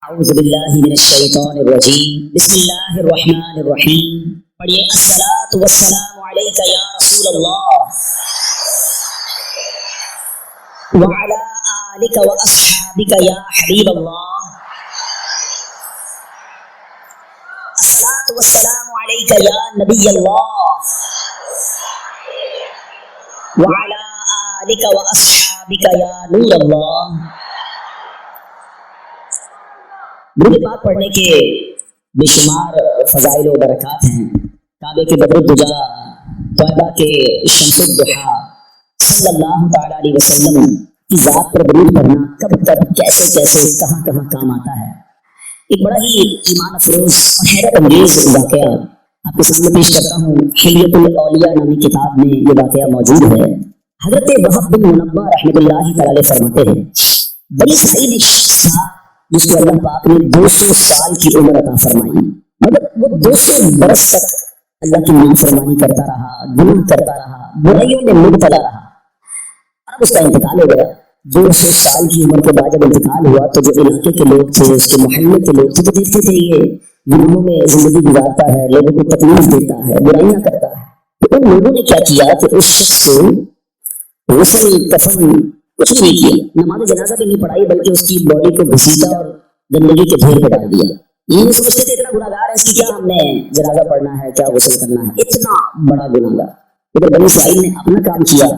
اعوذ باللہ من الشیطان الرجیم بسم اللہ الرحمن الرحیم. پڑھیے الصلاۃ والسلام علیک یا رسول اللہ وعلی آلک واصحابک یا حبیب اللہ. الصلاۃ والسلام علیک یا نبی اللہ وعلی آلک واصحابک یا نور اللہ. درود پاک پڑھنے کے بے شمار فضائل و برکات ہیں. کعبے کے بدر الدجا، طیبہ کے شمس الضحیٰ صلی اللہ تعالی علیہ وسلم کی ذات پر درود پڑھنا کب کب کیسے کیسے کہاں کہاں کام آتا ہے. ایک بڑا ہی ایمان افروز اور حیرت انگیز واقعہ آپ کے سامنے پیش کرتا ہوں. حلیۃ الاولیاء نامی کتاب میں یہ واقعہ موجود ہے. حضرت وہب بن منبہ رحمۃ اللہ تعالی فرماتے ہیں بنی اسرائیل ایک شخص تھا جس کو اللہ پاک نے 200 سال کی عمر عطا فرمائی، مگر وہ 200 برس تک اللہ کی نافرمانی کرتا رہا، گناہ کرتا رہا، برائیوں میں مبتلا رہا. اب اس کا انتقال ہو گیا. 200 سال کی عمر کے بعد جب انتقال ہوا تو جو علاقے کے لوگ تھے، اس کے محلے کے لوگ تھے، تو دیکھتے تھے یہ گناہوں میں زندگی گزارتا ہے، لوگوں کو تکلیف دیتا ہے، برائیاں کرتا ہے. تو ان لوگوں نے کیا کیا کہ اس شخص کو غسل کفن کچھ نہیں کیا، نماز جنازہ بھی نہیں پڑھائی، بلکہ اس کی باڈی کو گھسیٹا اور گندگی کے ڈھیر پہ ڈال دیا. یہ سمجھتے تھے اتنا گناہ گار ہے، اس کی کیا ہم نے جنازہ پڑھنا ہے، کیا غسل کرنا ہے، اتنا بڑا گناہ گار. ادھر بنی اسرائیل نے اپنا کام کیا،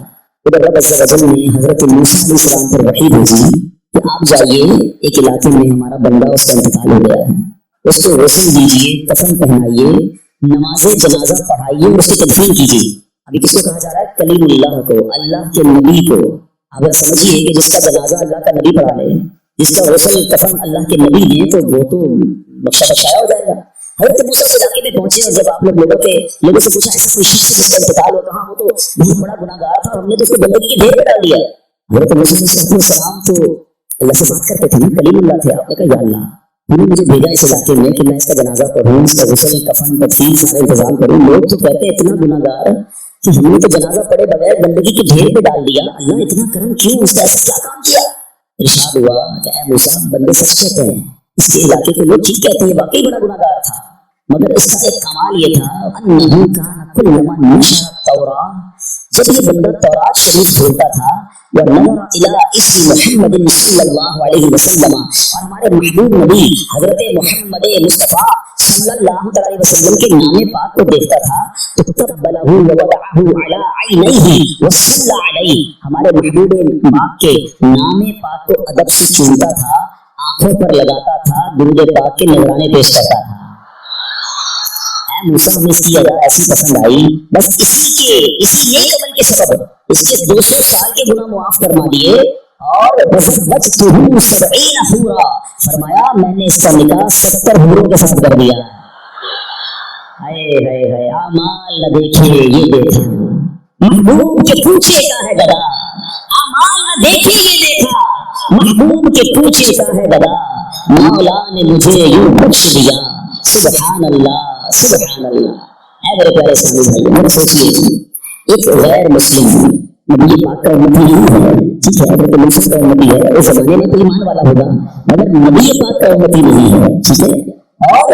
ادھر رب عز و جل نے حضرت موسیٰ علیہ السلام پر وحی بھیجی کہ آپ جائیے ایک علاقے میں ہمارا بندہ اس کا انتقال ہو گیا ہے، اس کو غسل دیجیے، کفن پہنائیے، نماز جنازہ پڑھائیے اور اس کی تدفین کیجیے. ابھی کس کو کہا جا رہا ہے؟ کلیم اللہ کو، اللہ کے نبی کو. اگر سمجھیے کہ جس کا جنازہ اللہ کا نبی پڑھا لے، جس کا غسل کفن اللہ کے نبی دیں، تو وہ تو بخشا بخشایا ہو جائے گا. حضرت موسیٰ اس علاقے میں پہنچے اور جب آپ لوگوں سے پوچھا ایسا کوئی شخص جس کا انتقال ہو، کہاں وہ تو بہت بڑا گناہ گار تھا، ہم نے تو اس کو گندگی کے ڈھیر پہ ڈال دیا. حضرت موسیٰ علیہ السلام تو اللہ سے بات کرتے تھے نا، کلیم اللہ تھے. آپ نے کہا یا اللہ، انہوں نے مجھے بھیجا اس علاقے میں کہ میں اس کا جنازہ پڑھوں، اس کا غسل کفن تدفین سارا انتظام کروں. لوگ تو کہتے ہیں اتنا گناہ گار کہ ہم نے تو جنازہ پڑے بغیر گندگی کے ڈھیر پہ ڈال دیا، اللہ اتنا کرم کیوں، اس کا ایسا کیا کام کیا؟ ارشاد ہوا کہ اے موسیٰ، بندے سچ کہتے ہیں، اس کے علاقے کے لوگ ٹھیک کہتے ہیں، واقعی بڑا گناہ گار تھا، مگر اس کا ایک کمال یہ تھا انہ کان کلما نشر التوراۃ، جب یہ بندہ تورات شریف کھولتا تھا، ونظر الی اسم محمد صلی اللہ علیہ وسلم، اور ہمارے محبوب نبی حضرت محمد مصطفیٰ صلی اللہ علیہ وسلم کے نام پاک کو دیکھتا تھا، تو تقبلہ ووضعہ علی عینیہ وصلی علیہ، ہمارے محبوب پاک کے نام پاک کو ادب سے چومتا تھا، آنکھوں پر لگاتا تھا، درود پاک کے نذرانے پیش کرتا تھا. موسیٰ ہمیں اس کی ادا ایسی پسند آئی، بس اسی نیک عمل کے سبب اس کے 200 سال کے گناہ معاف فرما دیے، اور وزوجتہ 70 حورا، فرمایا میں نے اس کا نکاح 70 حوروں کے ساتھ کر دیا. ہائے ہائے ہائے، اعمال نہ دیکھے یہ دیکھا، محبوب کے پوچھے کا ہے گدا، اعمال نہ دیکھے یہ دیکھا، محبوب کے پوچھے کا ہے گدا، مولا نے مجھے یوں بخش دیا. سبحان اللہ سبحان اللہ. اے میرے پیارے اسلامی بھائی، میرا سوچیے ایک غیر مسلم نبی پاک کا امتی نہیں ہے، ٹھیک ہے، اگر یوسف کا امتی ہے اس زمانے میں تو ایمان والا ہوگا، مگر نبی پاک کا امتی نہیں ہے، ٹھیک ہے. اور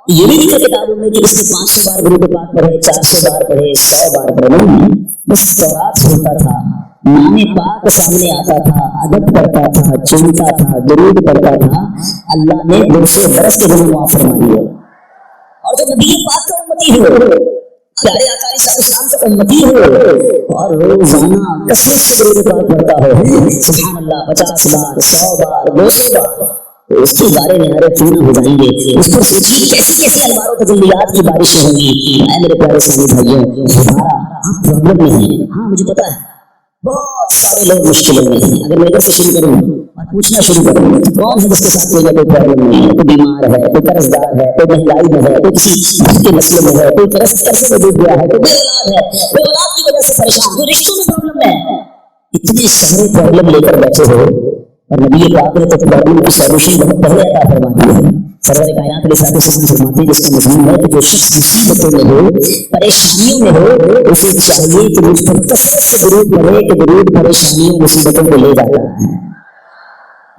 یہ بھی لکھا کتابوں میں کہ اس نے 500 بار درود پاک پڑھے، 400 بار پڑھے، 100 بار پڑھے، نہیں، بس تورات ہوتا تھا، نام پاک سامنے آتا تھا، ادب کرتا تھا، چومتا تھا، درود پڑھتا تھا، اللہ نے 200 برس کے گناہ معاف فرما دیے. اور جو نبی پاک کا امتی ہو، پیارے آقا علیہ السلام کا امتی ہو، اور روزانہ کثرت سے درود پاک پڑھتا ہو، سبحان اللہ 50 بار، 100 بار، 200 بار، تو اس کے بارے میں ہمارے پورے ہو جائیں گے. اس پر سوچیے کیسی کیسی انوار و تجلیات کی بارشیں ہوں گی. اے میرے پیارے اسلامی بھائیوں، ہمارا آپ پرابلم میں ہیں، ہاں مجھے پتا ہے بہت سارے لوگ مشکلوں میں ہیں. اگر میں ادھر سے شروع کروں اور پوچھنا شروع کروں کون ہے جس کے ساتھ کوئی نہ کوئی پرابلم نہیں ہے، کوئی بیمار ہے، کوئی قرض دار ہے، کوئی مہنگائی میں ہے، کوئی کسی کے مسئلے میں ہے، کوئی قرض سے ڈوب گیا ہے، کوئی بے اولاد ہے، کوئی اولاد کی وجہ سے پریشان، کوئی رشتوں میں پرابلم ہے. اتنے سارے پرابلم لے کر بیٹھے ہو، اور نبی پاک نے تو پرابلم کی سولوشن بہت پہلے عطا فرما دی ہے. سرور کائنات علیہ السلام فرماتے ہیں، جس کا مضمون ہے کہ جو شخص مصیبتوں میں ہو، پریشانیوں میں ہو، اسے چاہیے کہ مجھ پر کثرت سے درود پڑھے کہ درود پریشانیوں مصیبتوں کو لے جاتا ہے.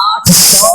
800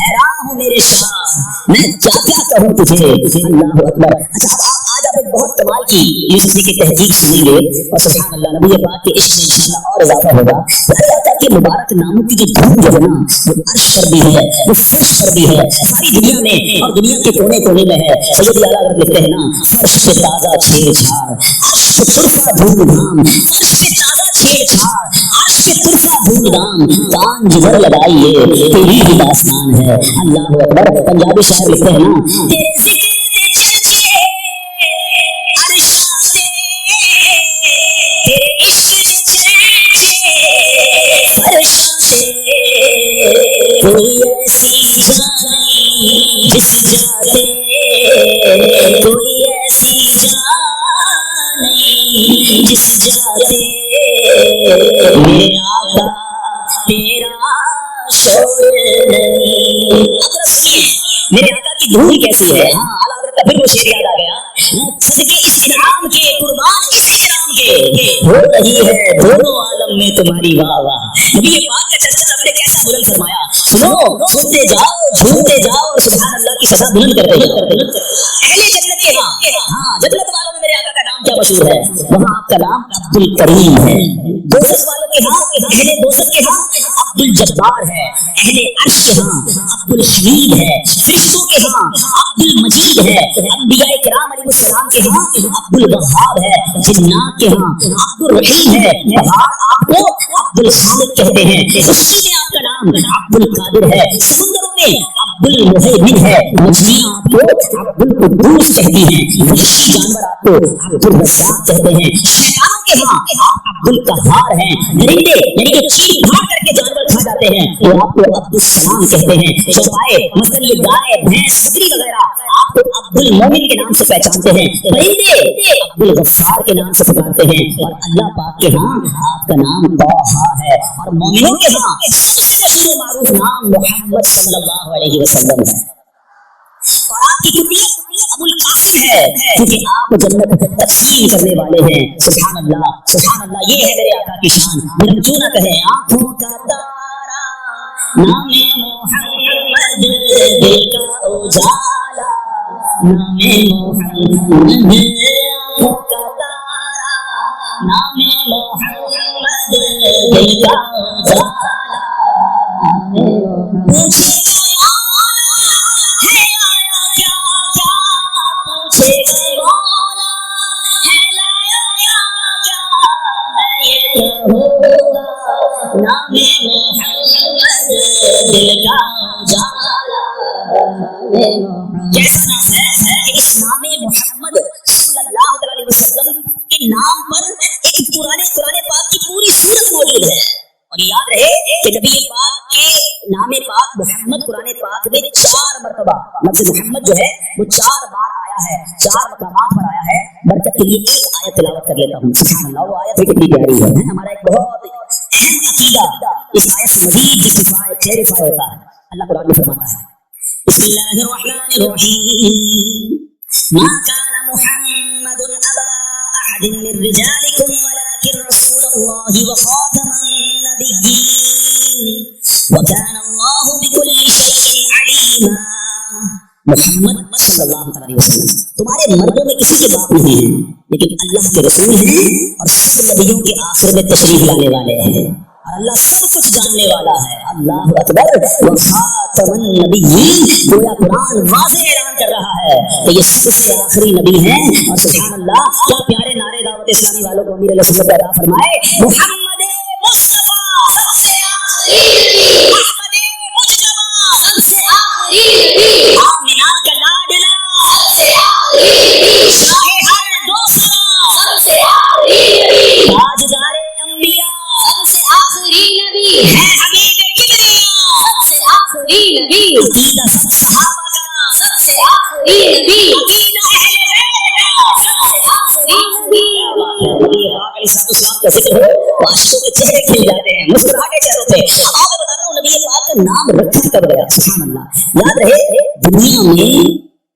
حیران ہوں میرے شاہ میں کیا کیا کہوں تجھے. اللہ اکبر. اچھا آج آپ ایک بہت کمال کی یونیورسٹی کی تحقیق سنیں گے اور سبحان اللہ نبی پاک کے عشق میں انشاءاللہ اور اضافہ ہوگا. پیارے آقا کے مبارک ناموں کی جو دھوم جو ہے نا وہ عرش پر بھی ہے, وہ فرش پر بھی ہے, ساری دنیا میں اور دنیا کے کونے کونے میں ہے. سید اعلیٰ حضرت لکھتے ہیں نا فرش پہ تازہ چھیڑ چھاڑ عرش پہ طرفہ دھوم دھام, فرش پہ تازہ چھیڑ چھاڑ عرش پہ طرفہ دھوم دھام, کان جگر لگائیے تیری ہی داستان ہے. اللہ اکبر. پنجابی شاعر لکھتے ہیں نا تیرے ذکر کوئی ایسی جان جس جاتے کوئی ایسی جان جس جاتے میرے آقا تیرا شور نہیں. میرے آقا کی دھول کیسی ہے. ہاں پھر وہ شعر یاد آ گیا. صدقے اس انعام کے قربان اس احترام کے ہو رہی ہے دونوں عالم میں تمہاری واہ واہ. نبی پاک کا چرچا رب نے کیسا بلند فرمایا. سنو سنتے جاؤ جھومتے جاؤ اور سبحان اللہ کی سزا بلند کرتے جاؤ. اہل جنت کے ہاں جنت والوں میں میرے آقا کا نام کیا مشہور ہے. وہاں آپ کا نام عبد الکریم ہے. دوزخ والوں کے ہاں اہل دوزخ کے ہاں عبد الجبار ہے. اہل عرش کے ہاں عبد الحمید ہے. فرشتوں کے ہاں عبد المجید ہے. انبیاء کرام علیہ السلام کے ہاں عبد الوہاب ہے. جنات کے ہاں عبد الرحیم ہے. پہاڑ آپ کو عبد الخالق کہتے ہیں. خشکی میں آپ کا نام عبد القادر ہے. سمندروں میں عبد المہیمن ہے. مچھلیاں آپ کو عبد القدوس کہتی ہیں. وحشی جانور آپ کو عبد الرزاق کہتے ہیں. شیطانوں کے ہاں آپ عبد القہار ہیں. درندے یعنی کہ چیل پھاڑ کر کے جانور کھا جاتے ہیں تو آپ کو عبد السلام کہتے ہیں. چوپائے مثلاً یہ گائے بھینس بکری وغیرہ آپ کو عبد المومن کے نام سے پہچانتے ہیں. پرندے عبد الغفار کے نام سے پکارتے ہیں. اور اللہ پاک کے ہاں آپ کا نام طٰہٰ ہے. اور مومنوں کے ہاں سب سے مشہور و معروف نام محمد صلی اللہ علیہ وسلم ہے. اور آپ کی کنیت ابو القاسم ہے کیونکہ آپ جنت تقسیم کرنے والے ہیں. سبحان اللہ سبحان اللہ. یہ ہے میرے آقا کی شان. ہم کیوں نہ کہیں آنکھوں کا تارا نام محمد دل کا اجالا نام محمد آنکھوں کا تارا نام محمد دل کا اجالا. پوچھے کیسا نام ہے کہ اس نام محمد صلی اللہ علیہ وسلم کے نام پر ایک قرآن پاک کی پوری سورت موجود ہے. اور یاد رہے کہ نبی پاک کے نام پاک محمد قرآن پاک میں 4 مرتبہ لفظ محمد جو ہے وہ 4 بار آیا ہے. 4 مقامات پر آیا ہے. برکت کے لیے ایک آیت تلاوت کر لیتا ہوں. سبحان اللہ. وہ آیت کتنی پیاری ہے. ہمارا ایک بہت اہم عقیدہ اس آیت سے مزید جسٹیفائی کلیریفائی ہوتا ہے. اللہ قرآن میں فرماتا ہے بسم اللہ الرحمن الرحیم ما كان محمد ابا احد من رجالكم ولكن رسول الله وخاتم النبيين وكان الله بكل شيء عليما. محمد صلی اللہ علیہ وسلم تمہارے مردوں میں کسی کے باپ نہیں ہیں لیکن اللہ کے رسول ہیں اور سب نبیوں کے آخر میں تشریف لانے والے ہیں. اور اللہ سب کچھ جاننے والا ہے. اللہ اکبر. وخاتم النبیین. گویا قرآن واضح اعلان کر رہا ہے کہ یہ سب سے آخری نبی ہیں. اور سبحان اللہ کیا پیارے نعرے دعوت اسلامی والوں کو امیر علیہ سنت عطا فرمائے. محمد مصطفیٰ سب سے آخری نبی. احمد مجتبیٰ سب سے آخری نبی. آمنہ کا لاڈلا سب سے آخری نبی. شاہ ہر دوسرا سب سے آخری نبی. تاجدار انبیاء سب سے آخری نبی ہے. حبیب کبریا سب سے آخری نبی. عقیدہ سب صحابہ کا سب سے آخری نبی. عقیدہ اہل بیت کا سب سے آخری نبی. نبی پاک علیہ السلام کا ذکر ہو تو عاشقوں کے چہرے کھل جاتے ہیں مسکراہٹیں چہروں پہ. اب میں بتاتا ہوں نبی پاک کا نام رکھا کب گیا. سبحان اللہ. یاد رہے دنیا میں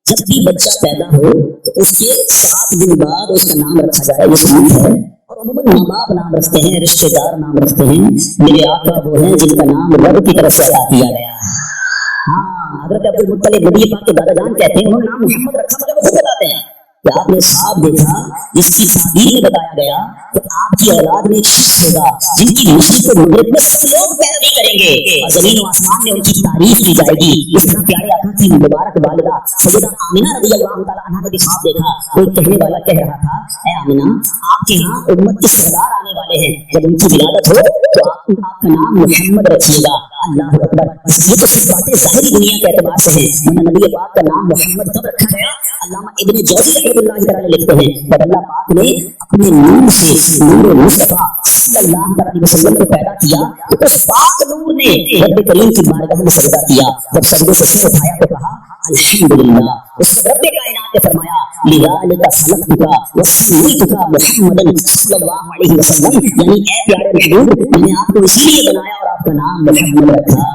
جب بھی بچہ پیدا ہو تو اس کے 7 دن بعد اس کا نام رکھا جائے. یہ سنت ہے. اور عموماً ماں باپ نام رکھتے ہیں, رشتے دار نام رکھتے ہیں. میرے آقا وہ ہیں جن کا نام رب کی طرف سے عطا کیا گیا. ہاں حضرت عبد المطلب نبی پاک کے دادا جان کہتے ہیں انہوں نے نام محمد رکھا مگر وہ خود بتاتے ہیں کہ آپ نے خواب دیکھا جس کی تعبیر میں بتایا گیا کہ آپ کی اولاد میں ایک شخص ہوگا جن کی مشرق و مغرب میں سب لوگ پیروی کریں گے اور زمین و آسمان میں ان کی تعریف کی جائے گی. اس طرح پیارے آقا کی مبارک والدہ سیدہ آمنہ رضی اللہ تعالیٰ عنہا نے بھی خواب دیکھا. کوئی کہنے والا کہہ رہا تھا اے آمنہ آپ کے ہاں امت کے سردار آنے والے ہیں, جب ان کی ولادت ہو تو آپ کا نام محمد رکھیے گا. اللہ اکبر. یہ تو صرف باتیں ظاہری دنیا کے اعتبار سے ہیں. نبی پاک کا نام محمد کب رکھا گیا؟ علامہ ابن جوزی رحمۃ اللہ تعالی لکھتے ہیں جب اللہ پاک نے اپنے نور سے نور مصطفیٰ صلی اللہ علیہ وسلم کو پیدا کیا تو اس پاک نور نے رب کریم کی بارگاہ میں سجدہ کیا. جب سجدے سے سر اٹھایا تو کہا الحمدللہ. اس نے رب کائنات نے فرمایا لذالک خلقتک وسمیتک محمدا صلی اللہ علیہ وسلم, یعنی اے پیارے محبوب میں نے آپ کو اسی لیے بنایا اور آپ کا نام محمد رکھا.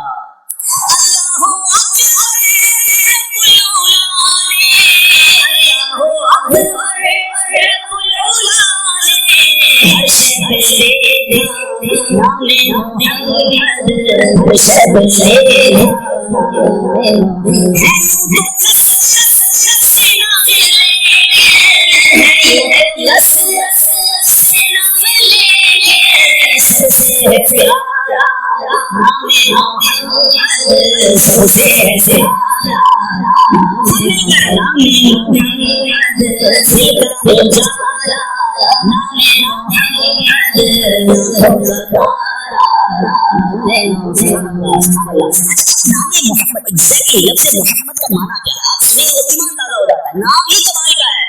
محمد کا معنی کیا ہے آپ سنیں وہ ایمان تازہ ہو جاتا ہے. نام ہی کمال کا ہے.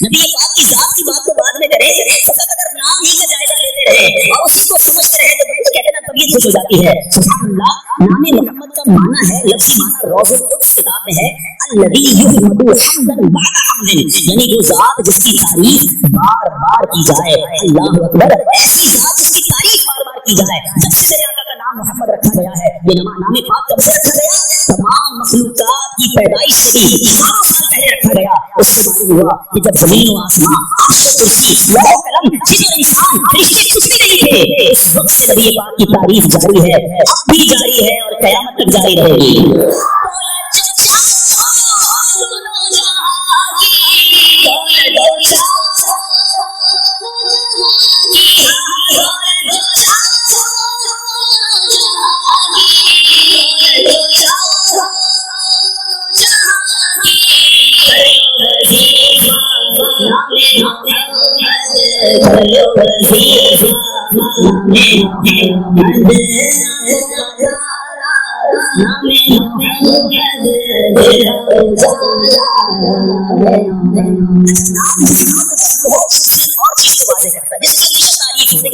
نبی پاک کی ذات کی بات تو بعد میں کریں, فقط اگر نام ہی کا جائزہ لیتے رہے اور اسی کو سمجھتے رہے تو کہتے ہیں نا طبیعت خوش ہو جاتی ہے. سبحان اللہ. نام محمد کا معنی ہے, لفظی معنی روض القدس کتاب میں ہے الذی یحمد حمدا بعد حمد, یعنی وہ ذات جس کی تعریف بار بار کی جائے. اللہ اکبر. ایسی ذات جس کی تعریف بار بار کی جائے. جب سے میرے آقا کا نام محمد رکھا گیا ہے, یہ نام پاک کب سے رکھا گیا؟ تمام مخلوقات کی پیدائش سے بھی ہزاروں سال پہلے رکھا گیا. اس سے معلوم ہوا کہ جب زمین و آسمان, عرش و کرسی, لوح و قلم, جن و انسان, فرشتے کچھ بھی نہیں تھے, اس وقت سے نبی پاک کی تعریف جاری ہے, اب بھی جاری ہے اور قیامت تک جاری رہے گی.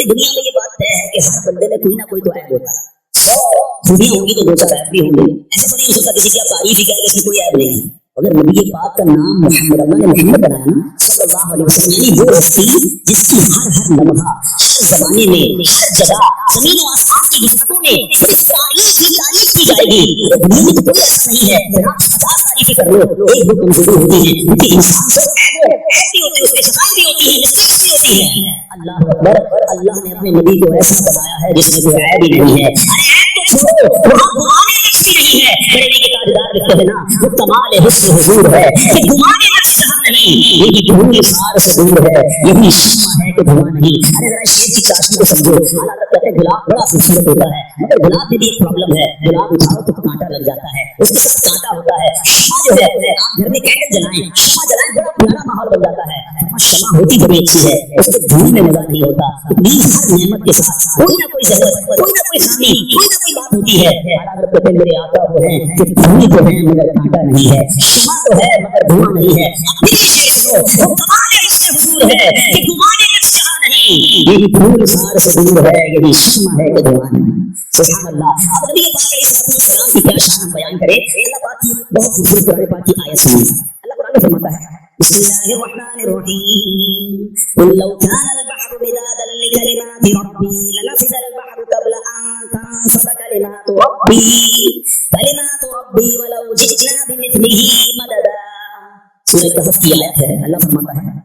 دنیا میں یہ بات طے ہے کہ ہر بندے میں کوئی نہ کوئی تو عیب ہوتا ہے. 100 خوبیاں ہوں گی تو 2 4 عیب بھی ہوں گے. ایسا تو نہیں ہو سکتا کسی کی آپ تعریف ہی کہیں کہ اس میں کوئی عیب نہیں ہے. اگر نبی پاک کا نام محمد, اللہ نے محمد بنایا نا صلی اللہ علیہ وسلم, یعنی وہ ہستی جس کی ہر لمحہ, ہر زمانے میں, ہر جگہ, زمین و آسمان کی وسعتوں میں صرف تعریف ہی تعریف کی جائے گی. دنیا میں تو کوئی ایسا نہیں ہے پھر آپ 50 تعریفیں کر لو, ایک دو کمزوری ہوتی ہے کیونکہ انسان سے عیب بھی ہوتی ہے, اس کے خطائیں بھی ہوتی ہیں, مسٹیکس بھی ہوتی ہیں. اللہ اکبر. اللہ نے اپنے نبی کو ایسا بنایا ہے جس میں کوئی عیب ہی نہیں ہے. گمانے نفس بھی نہیں ہے. بڑے کے تاجدار لکھتے ہیں نا وہ کمال حسن حضور ہے کہ گمانے نفس جہاں نہیں, یہ دھوئے سار سے دور ہے, یہی شمع ہے کہ دھواں نہیں. ارے ذرا شیر کی چاشنی کو سمجھو. حالانکہ کہتے ہیں گلاب بڑا خوبصورت ہوتا ہے مگر گلاب میں بھی ایک پرابلم ہے, گلاب اٹھاؤ تو کانٹا لگ جاتا ہے, اس کے ساتھ کانٹا ہوتا ہے. شمع جو ہے آپ گھر میں کینڈل جلائیں, شمع جلائیں, بڑا پیارا ماحول بن جاتا ہے. شمع ہوتی بڑی اچھی ہے, اس کے دھوئے میں مزہ نہیں ہوتا. ہر نعمت کے ساتھ کوئی نہ کوئی ضرورت, کوئی نہ کوئی خامی, کوئی نہ کوئی بات ہوتی ہے. میرے آقا وہ ہیں کہ دھوئے تو ہیں مگر کانٹا نہیں ہے, شمع تو ہے مگر دھواں نہیں ہے. وہ کمال حسن حضور ہے کہ گمانے نفس جہاں نہیں, یہی پھول سار سے دور ہے, یہی شمع ہے کہ دھواں نہیں. سبحان اللہ. اب نبی پاک علیہ السلام کی کیا شان ہم بیان کریں. اللہ پاک کی بہت خوبصورت قرآن پاک کی آیت سنیں. اللہ قرآن میں فرماتا ہے بسم اللہ الرحمن الرحیم قل لو كان البحر مدادا لكلمات ربي لنفد البحر قبل ان تنفد كلمات ربي ولو جئنا بمثله مددا. سورہ کہف کی آیت ہے. اللہ فرماتا ہے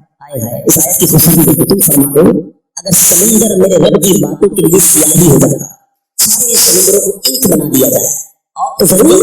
اس آیت کی خوبصورتی کو تم فرما دو, اگر سمندر میرے رب کی باتوں کے لیے سیاہی ہو جاتا, سارے سمندروں کو ایک بنا دیا جائے اور تو ضرور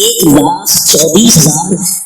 1,24,000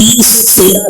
313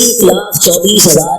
1,24,000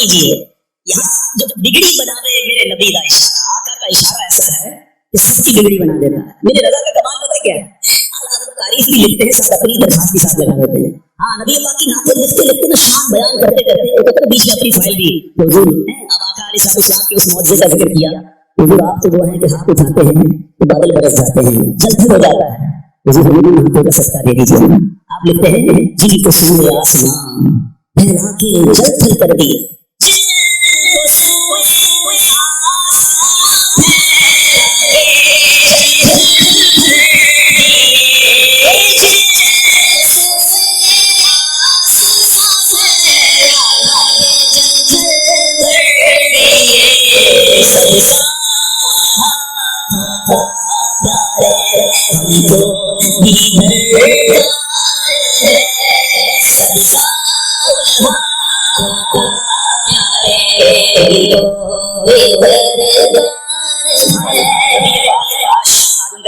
کیجیے یہاں جو بگڑی بناوے میرے نبی کا اشارہ، آقا کا اشارہ ایسا ہے کہ سب کی بگڑی بنا دیتا ہے. میرے رضا کا کمال پتہ کیا ہے؟ تاریخ بھی لکھتے ہیں، سب اپنی درخواست کے ساتھ لگا دیتے ہیں. ہاں نبی پاک کی نعتیں لکھتے لکھتے نا شان بیان کرتے کرتے ایک بیچ میں اپنی فائل بھی موجود ہے. اب آقا علیہ السلام کے اس معجزے کا ذکر کیا. حضور آپ تو وہ ہیں کہ ہاتھ اٹھاتے ہیں تو بادل برس جاتے ہیں، جل تھل ہو جاتا ہے. حضور میری ہاتھوں کا صدقہ دے دیجیے. آپ لکھتے ہیں جن کو سوئے آسمان پھیلا کے جل تھل کر دیے،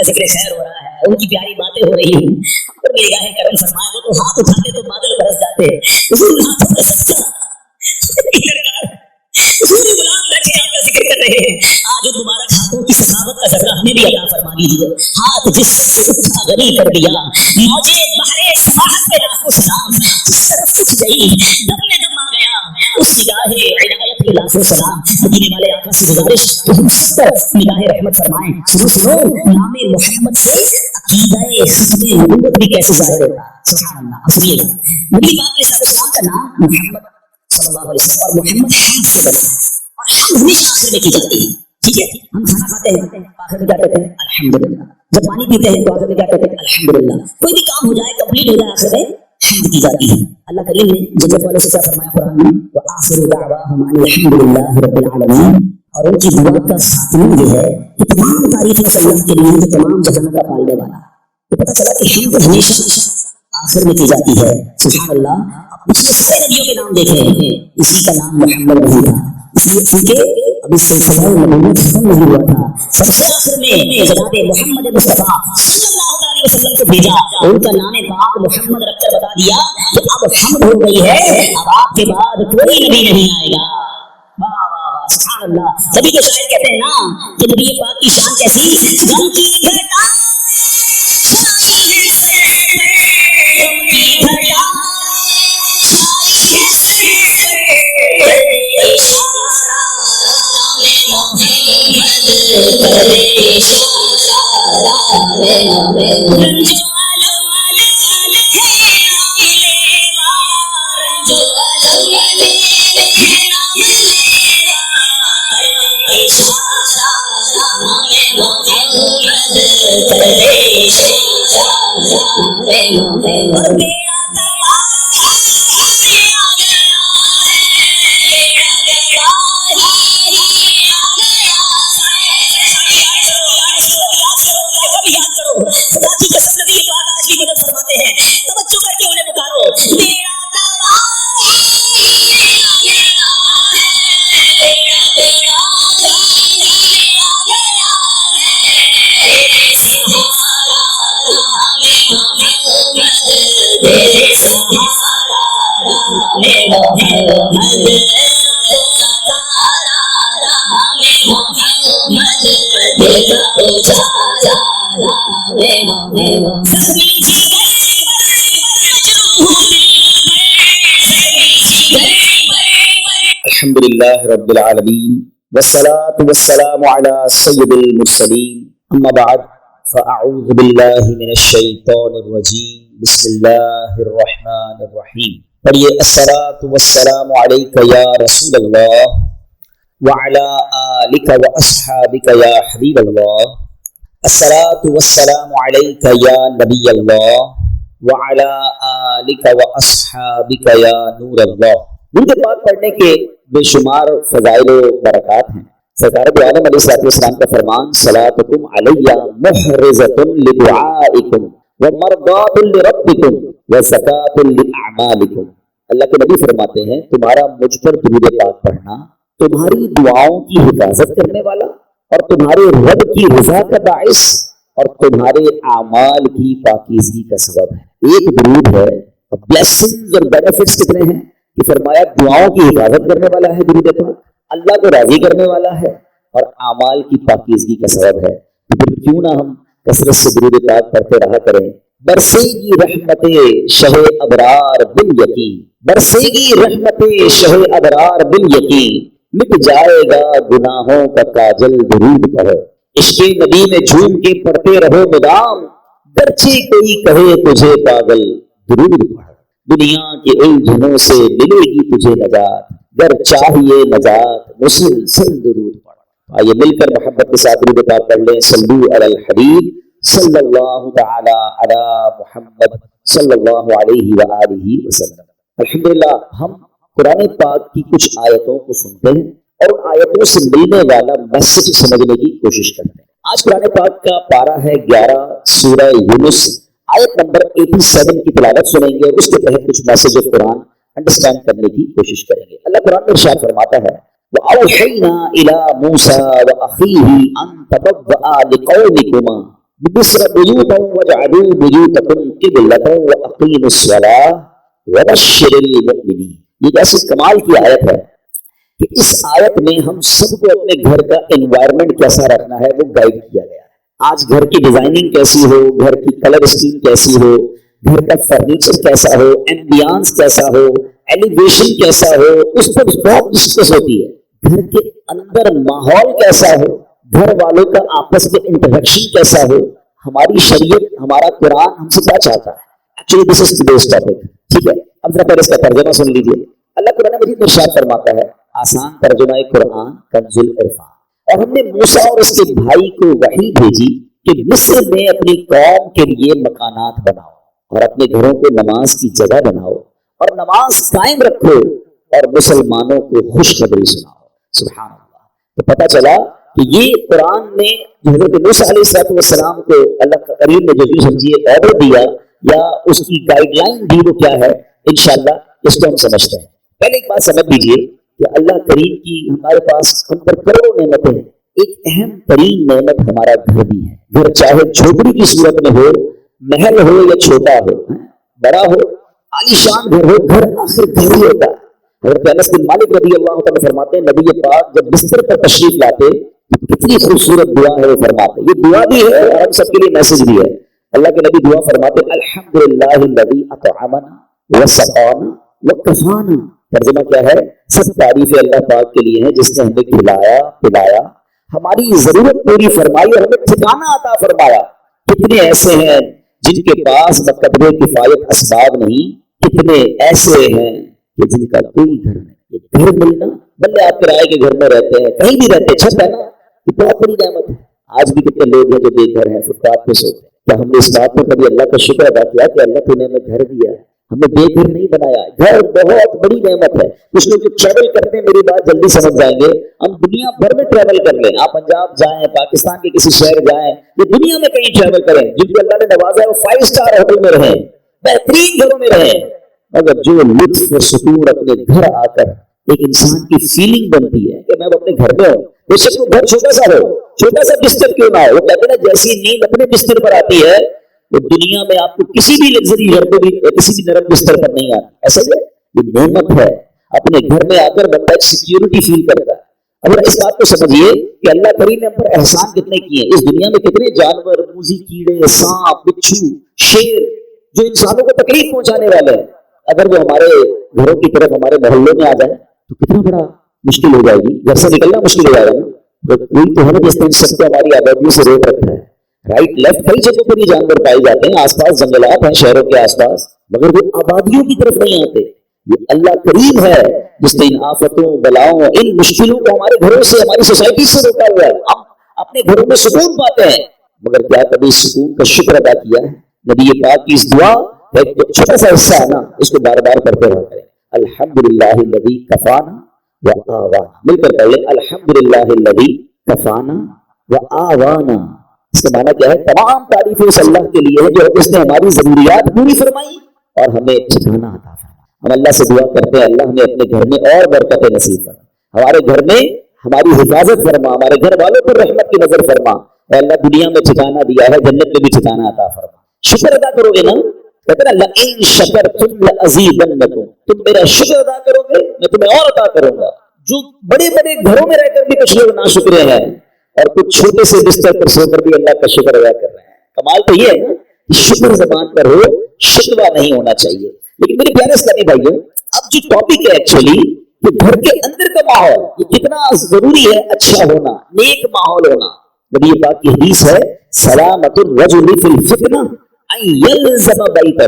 ذکر خیر ہو رہا ہے، ان کی پیاری باتیں ہو رہی ہیں اور میری گاہ کرم فرمائے. وہ تو ہاتھ اٹھاتے تو بادل برس جاتے. ہاتھوں کا صدقہ غلام بیٹھے آپ کا ذکر کر رہے ہیں. آج ان مبارک ہاتھوں کی سخاوت کا ذکر ہمیں بھی عطا فرما دیجیے. ہاتھ جس سے اٹھا غنی کر دیا، موجے بحر صفاحت پہ لاکھوں سلام. جس طرف کچھ گئی دم میں دم آ گیا، اس نگاہ عنایت پہ لاکھوں سلام. مدینے والے آقا سے گزارش کہ ہم سب پر نگاہ رحمت فرمائیں. سنو نام محمد سے عقیدہ ختم نبوت بھی کیسے ظاہر ہوتا. سبحان اللہ. اب سنیے گا، نبی پاک علیہ السلام کا نام محمد صلی اللہ علیہ وسلم اور محمد حمد سے بنا ہے، اور حمد ہمیشہ آخر میں کی جاتی ہے. ٹھیک ہے، ہم کھانا کھاتے ہیں آخر میں کیا کہتے ہیں؟ الحمدللہ. جب پانی پیتے ہیں تو آخر میں کیا کہتے ہیں؟ الحمدللہ. کوئی بھی کام ہو جائے کمپلیٹ ہو جائے آخر میں حمد کی جاتی ہے. اللہ کریم نے جنت والوں سے کیا فرمایا قرآن میں؟ وآخر دعواہم ان الحمدللہ رب العالمین. اور ان کی دعا کا خاتمہ یہ ہے کہ تمام تعریفیں اللہ کے لیے جو تمام جہان کا پالنے والا. تو پتہ چلا کہ حمد ہمیشہ آخر میں کی جاتی ہے. سبحان اللہ. اب پچھلے سارے نبیوں کے نام دیکھیں، اسی کا نام محمد نہیں تھا، اس لیے کیونکہ اب اس سلسلہ نبوت ختم نہیں ہوا تھا. سب سے آخر میں جناب محمد مصطفیٰ صلی اللہ علیہ وسلم کو بھیجا، ان کا نام پاک محمد رکھ کر بتا دیا کہ اب حمد ہو گئی ہے، اب آپ کے بعد کوئی نبی نہیں آئے گا. واہ واہ واہ سبحان اللہ. تبھی تو شاعر کہتے ہیں نا کہ نبی پاک کی شان کیسی، غم کی گھٹا الحمدللہ رب العالمین والصلاة والسلام علی سید المرسلین اما بعد فاعوذ باللہ من الشیطان الرجیم بسم اللہ الرحمن الرحیم. پڑھیے الصلاة والسلام علیک یا رسول اللہ وعلی آلک واصحابک یا حبیب اللہ. الصلاة والسلام علیک یا نبی اللہ وعلی آلک واصحابک یا نور اللہ. درود پاک پڑھنے کے بے شمار فضائل و برکات ہیں. سرکار دو عالم علیہ السلام کا فرمان صلاتکم علی محرزۃ لدعائکم ومرضات لربکم وزکاۃ لاعمالکم. اللہ کے نبی فرماتے ہیں تمہارا مجھ پر درود پاک پڑھنا تمہاری دعاؤں کی حفاظت کرنے والا اور تمہارے رب کی رضا کا باعث اور تمہارے اعمال کی پاکیزگی کا سبب ہے۔ ایک درود ہے، بلیسنگز اور بینیفٹس کتنے ہیں کہ فرمایا دعاؤں کی حفاظت کرنے والا ہے درود پاک، اللہ کو راضی کرنے والا ہے اور اعمال کی پاکیزگی کا سبب ہے۔ تو پھر کیوں نہ ہم کثرت سے درود پاک پڑھتے رہا کریں۔ برسے گی رحمت شہ ابرار بال یقین، برسے گی رحمت شہ ابرار بال یقین، مٹ جائے گا گناہوں کا کاجل درود پڑھو، عشق نبی میں جھوم کے پڑھتے رہو مدام، گرچہ کوئی کہے تجھے پاگل درود پڑھ، دنیا کے الجھنوں سے ملے گی تجھے نجات، گر چاہیے نجات مسلسل درود پڑھ۔ آئیے مل کر محبت کے ساتھ درود پاک پڑھ لیں۔ صلو علی الحبیب صلی اللہ تعالی علی محمد صلی اللہ علیہ وآلہ وسلم۔ الحمدللہ ہم قرآن پاک کی کچھ آیتوں کو سنتے ہیں اور ان آیتوں سے ملنے والا میسج سمجھنے کی کوشش کرتے ہیں۔ آج قرآن پاک کا پارہ ہے 11 سورہ یونس، آیت نمبر 87 کی تلاوت سنیں گے اور اس کے تحت کچھ میسج آف قرآن انڈرسٹینڈ کرنے کی کوشش کریں گے۔ اللہ قرآن میں ارشاد فرماتا ہے وَأَوْحَيْنَا إِلَى مُوسَىٰ وَأَخِيهِ أَن تَبَوَّآ لِقَوْمِكُمَا بِمِصْرَ بُيُوتًا وَاجْعَلُوا بُيُوتَكُمْ قِبْلَةً وَأَقِيمُوا الصَّلَاةَ وَبَشِّرِ الْمُؤْمِنِينَ۔ یہ ایسی کمال کی آیت ہے کہ اس آیت میں ہم سب کو اپنے گھر کا انوائرمنٹ کیسا رکھنا ہے وہ گائیڈ کیا گیا ہے۔ آج گھر کی ڈیزائننگ کیسی ہو، گھر کی کلر اسکیم کیسی ہو، گھر کا فرنیچر کیسا ہو، ایمبیانس کیسا ہو، ایلیویشن کیسا ہو، اس پر بہت ڈسکس ہوتی ہے۔ گھر کے اندر ماحول کیسا ہو، گھر والوں کا آپس میں انٹریکشن کیسا ہو، ہماری شریعت، ہمارا قرآن ہم سے کیا چاہتا ہے۔ Actually this is today's topic, ٹھیک ہے۔ اب ذرا پہلے اس کا ترجمہ سن لیجیے۔ اللہ قرآن مجید میں ارشاد فرماتا ہے، آسان ترجمہ قرآن کنز العرفان، اور ہم نے موسیٰ اور اس کے بھائی کو وحی بھیجی کہ مصر میں اپنی قوم کے لیے مکانات بناؤ اور اپنے گھروں کو نماز کی جگہ بناؤ اور نماز قائم رکھو اور مسلمانوں کو خوشخبری سناؤ۔ سبحان اللہ۔ تو پتہ چلا کہ یہ قرآن نے حضرت موسیٰ علیہ السلام کو اللہ کریم نے جو سمجھیے آرڈر دیا یا اس کی گائیڈ لائن دی وہ کیا ہے، انشاءاللہ اس کو ہم سمجھتے ہیں۔ پہلے ایک بات سمجھ لیجیے کہ اللہ کریم کی ہمارے پاس ہم پر کروڑوں نعمتیں ہیں، ایک اہم ترین نعمت ہمارا گھر بھی ہے۔ گھر چاہے جھوپڑی کی صورت میں ہو، محل ہو یا چھوٹا ہو، بڑا ہو، عالیشان گھر ہو، گھر آخر گھر ہی ہوتا ہے۔ حضرت انس بن مالک رضی اللہ عنہ فرماتے ہیں نبی پاک جب بستر پر تشریف لاتے کتنی خوبصورت دعا ہے وہ فرماتے، یہ دعا بھی ہے اور ہم سب کے لیے میسج بھی ہے۔ اللہ کے نبی دعا فرماتے الحمدللہ الذی اطعمنا وسقانا وکفانا۔ ترجمہ کیا ہے؟ سب تعریف اللہ پاک کے لیے ہے جس نے ہمیں کھلایا پلایا، ہماری ضرورت پوری فرمائی اور ہمیں ٹھکانہ عطا فرمایا۔ کتنے ایسے ہیں جن کے پاس بقدر کفایت اسباب نہیں، کتنے ایسے ہیں کہ جن کا کوئی گھر نہیں۔ یہ گھر ملنا، بلے آپ کرائے کے گھر میں رہتے ہیں، کہیں بھی رہتے، چھت ہے نا، یہ بہت بڑی نعمت ہے۔ آج بھی کتنے لوگ ہیں جو بے گھر ہیں، فٹ پاتھ پہ سوتے ہیں۔ کیا ہم نے اس بات پر کبھی اللہ کا شکر ادا کیا کہ اللہ تو نے ہمیں گھر دیا ہے، ہمیں بے گھر نہیں بنایا؟ گھر بہت بڑی نعمت ہے۔ کچھ لوگ جو ٹریول کرتے ہیں، میری بات جلدی سمجھ جائیں گے، ہم دنیا بھر میں ٹریول کر لیں، آپ پنجاب جائیں، پاکستان کے کسی شہر جائیں، یہ دنیا میں کہیں ٹریول کریں، جن کو اللہ نے نوازا ہے وہ 5 اسٹار ہوٹل میں رہیں، بہترین گھروں میں رہیں، مگر جو لطف اور سکون اپنے گھر آ کر ایک انسان کی فیلنگ بنتی ہے کہ میں اپنے گھر میں ہوں، بے شک وہ گھر چھوٹا سا ہو، چھوٹا سا بستر کیوں نہ ہو، وہ کہتے ہیں جیسی نیند اپنے بستر پر آتی ہے وہ دنیا میں آپ کو کسی بھی لگژری گھر پہ بھی کسی بھی نرم بستر پر نہیں آتی۔ ایسا یہ نعمت ہے، اپنے گھر میں آ کر بندہ ایک سیکیورٹی فیل کرتا ہے۔ اگر اس بات کو سمجھیے کہ اللہ کریم نے ہم پر احسان کتنے کیے، اس دنیا میں کتنے جانور، موذی کیڑے، سانپ، بچھو، شیر جو انسانوں کو تکلیف پہنچانے والے ہیں، اگر وہ ہمارے گھروں کی طرف ہمارے محلوں میں آ جائے تو کتنا بڑا مشکل ہو جائے گی، گھر سے نکلنا مشکل ہو جائے گا نا۔ کوئی تو ہے جس نے سب کو ہماری آبادی سے روک رکھا ہے، رائٹ لیفٹ کئی جگہوں پر یہ جانور پائے جاتے ہیں، آس پاس جنگلات ہیں شہروں کے آس پاس، مگر وہ آبادیوں کی طرف نہیں آتے۔ یہ اللہ کریم ہے جس نے ان آفتوں، بلاؤں، ان مشکلوں کو ہمارے گھروں سے، ہماری سوسائٹی سے روکا ہوا ہے۔ ہم اپنے گھروں میں سکون پاتے ہیں، مگر کیا کبھی سکون کا شکر ادا کیا ہے؟ نبی پاک کی اس دعا ایک چھوٹا سا حصہ ہے نا، اس کو بار بار پڑھتے رہا کریں۔ الحمدللہ الذی کفانا وآوانا، مل کر پڑھ لیں الحمدللہ الذی کفانا وآوانا۔ اس کا معنی کیا ہے؟ تمام تعریفیں اس اللہ کے لیے ہے جو اس نے ہماری ضروریات پوری فرمائی اور ہمیں ٹھکانہ عطا فرمایا۔ ہم اللہ سے دعا کرتے ہیں اللہ ہمیں اپنے گھر میں اور برکتیں نصیب فرمائے۔ ہمارے گھر میں ہماری حفاظت فرما، ہمارے گھر والوں پر رحمت کی نظر فرما. اے اللہ دنیا میں ٹھکانہ دیا ہے، جنت میں بھی ٹھکانہ عطا فرما. شکر ادا کرو گے نا، کہتے ہیں لئن شکرتم لازیدنکم، تم میرا شکر ادا کرو گے میں تمہیں اور عطا کروں گا. جو بڑے بڑے گھروں میں رہ کر بھی کچھ لوگ ناشکرے ہیں اور کچھ چھوٹے سے بستر پر سو کر بھی اللہ کا شکر ادا کر رہے ہیں. کمال تو یہ ہے نا کہ شکر زبان پر ہو، شکوہ نہیں ہونا چاہیے. لیکن میرے پیارے اسلامی بھائیوں، اب جو ٹاپک ہے ایکچولی کہ گھر کے اندر کا ماحول یہ کتنا ضروری ہے، اچھا ہونا، نیک ماحول ہونا. نبی پاک کی حدیث ہے سلامت الرجل فی الفتنہ ان یلزم بیتہ،